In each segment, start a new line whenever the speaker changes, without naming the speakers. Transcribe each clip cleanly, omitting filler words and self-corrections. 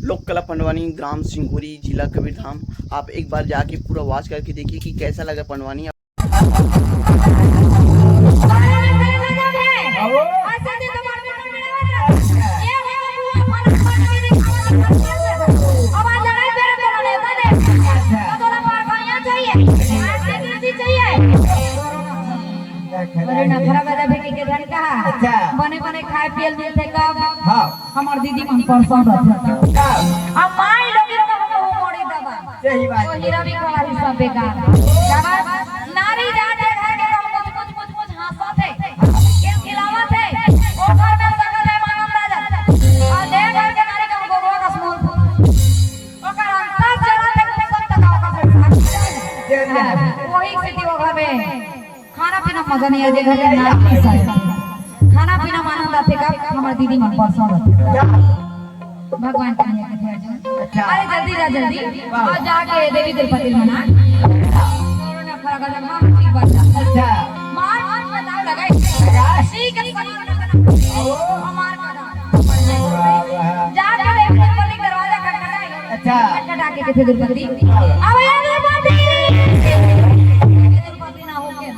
लोक कला पंडवानी, ग्राम सिंगोरी, जिला कबीरधाम। आप एक बार जाके पूरा वॉच करके देखिए कि कैसा लगा पंडवानी।
बने बने खाए पियल मिलते कब हमार दीदी मन पसंद रहते अब माई लोग को मोड़ी दबा
सही बात
तो हीरा भी कवारी सब बेकार दबा नारी जाते घर के मुझ हंसत है के खिलावत है ओ घर में सकल है मानम राजा और दे घर के नारी का गोगो का स्मूल ओकर अंतर जरा तक सब तकाव का वही सिटी वो घर में खाना पीना मजा नहीं है घर के नारी की खाना पीना मानम लाते का हमार दीदी मन पसंद है भगवान का अरे जल्दी जा जल्दी और जाके देवी तिरुपति मना कोरोना फरक जमा ठीक बात
अच्छा
मार बताओ लगाई ठीक है हमार जाके देवी तिरुपति दरवाजा खटखटाए
अच्छा
खटखटा के तिरुपति अब ये तिरुपति ना हो के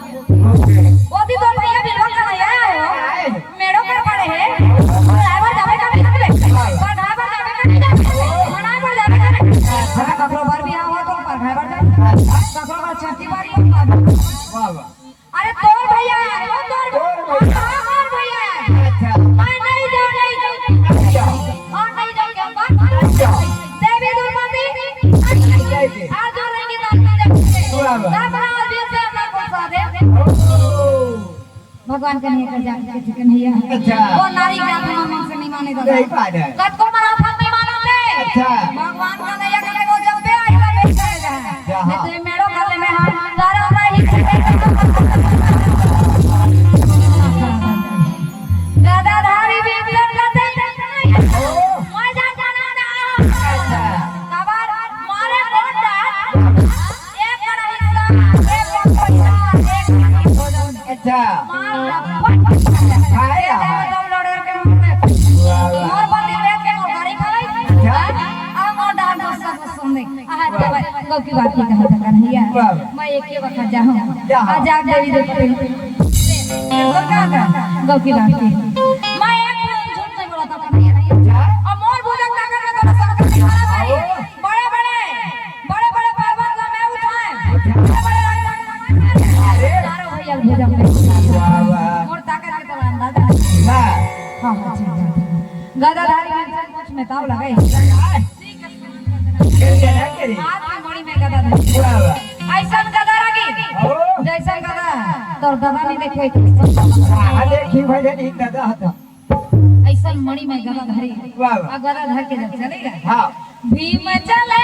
ओदी तो भैया बिलवा का आया मेड़ो पर पड़े हैं ड्राइवर जावे का नहीं पर ड्राइवर जावे का नहीं मना पर जावे का नहीं ककरो बार भी आवा तो पर ड्राइवर जावे ककरो बार छठी बारी
वाह वाह
अरे तोर भैया वो तोर हां भैया
अच्छा
मैं नहीं जाओ और नहीं जाओ क्या बात देवी दुर्मति आज जो रहेंगे तो
वाह वाह
आज से अपना गुस्सा दे भगवान का नहीं कर जाके किसी का नहीं है
अच्छा
वो नारी का अपना मन से नहीं माने
सही बात है
कद को मना था नहीं मानते
अच्छा
भगवान का नहीं करे वो जब पे आई का बेच जाएगा नहीं तो ये मेड़ो गले में हाथ सारा रही गदाधारी भी कर दे मैं जा जाना ना
अच्छा
कबार मारे कोटा एक बड़ा हिस्सा एक पैसा एक
अच्छा
की बात कहा था कन्हैया मैं एक ही वक्त जाऊं आज आप देवी देखते गौ की बात की मैं एक झूठ नहीं बोला था कन्हैया और मोर भुजंग नगर में तो सब बड़े बड़े पर्वत को मैं उठाए बड़े चारों भैया भुजंग
वाह वाह
और ताकत के तो अंदाजा
हां
हां गदाधारी में कुछ में ताव लगाई हाथ में मणि में गदा धरी
वाह वाह
ऐसा गदा रगी जैसा गदा तोर गदा नहीं देखो
देखी भले नहीं दादा था
ऐसा मणि में गदा धरी
वाह वाह
गदा धर के जब चलेगा
हां
भीम चले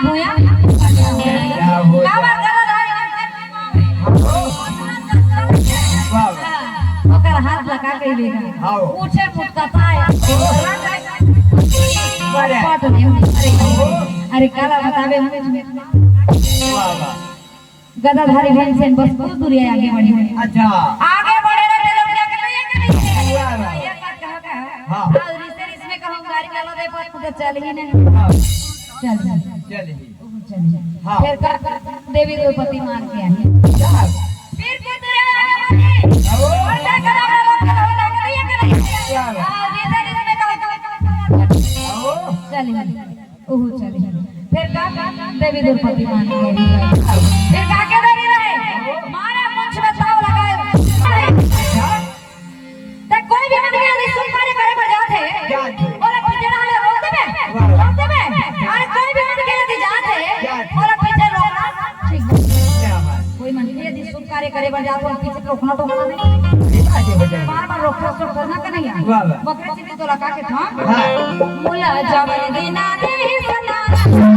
भूया
क्या हो
काबर गदाधारी
वाह
ओकर हाथ लगा के लेगा
आओ।
पूछे फुटता है
बड़े
पाट नहीं अरे काला बतावे
वाह वाह
गदाधारी बहन से बस कुछ दूरी आगे बढ़ी हुई
अच्छा
आगे बढ़े रहे लोग क्या कर
वाह वाह
ये बात कहा
हाँ।
और रिश्ते कहूं गाड़ी चला दे पर तो चल ही नहीं
हाँ,
चल
चलिए हाँ।
फिर देवी द्रौपदी मान के आई फिर कुछ और क्या करा चलिए ओहो चलिए फिर देवी द्रौपदी मान के आई फिर का देरी रहे मारा मुंह में ताव लगाए तो कोई भी आदमी यदि सुन पारे करे बढ़ जाते और पीछे वाले रोक देबे और कोई भी आदमी यदि जाते और पीछे रोकना ठीक कोई मन यदि सुन कार्य करे बढ़ जाते और पीछे रोकना टोकना नहीं बार रोकना करना का नहीं है बकरे चिन्ह तो लगा के था मुला जवन दिना नहीं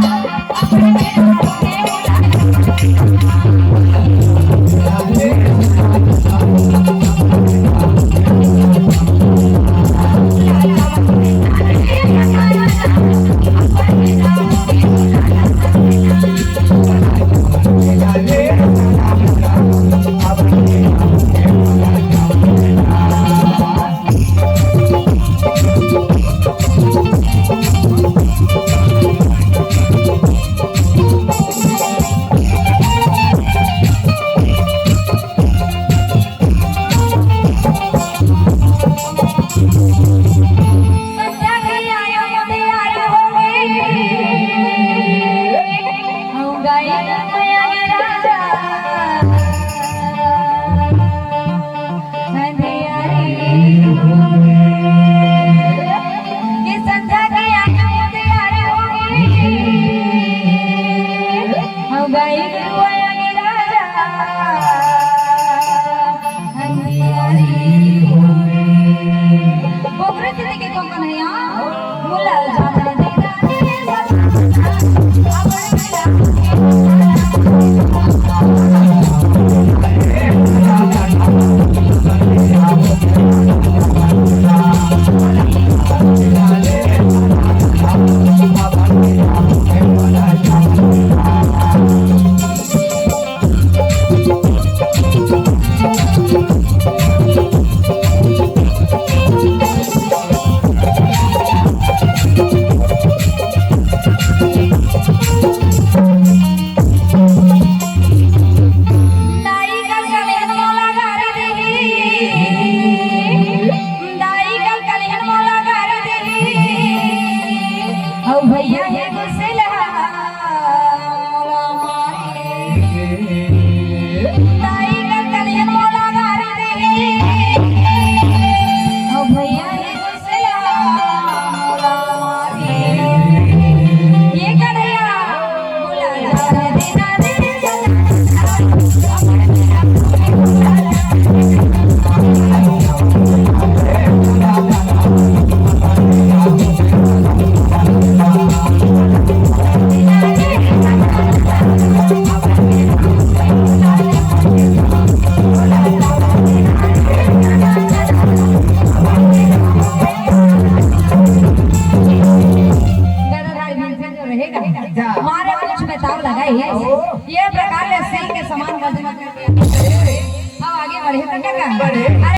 ये प्रकार से सिल के समान कर देना। अब आगे बढ़े तो क्या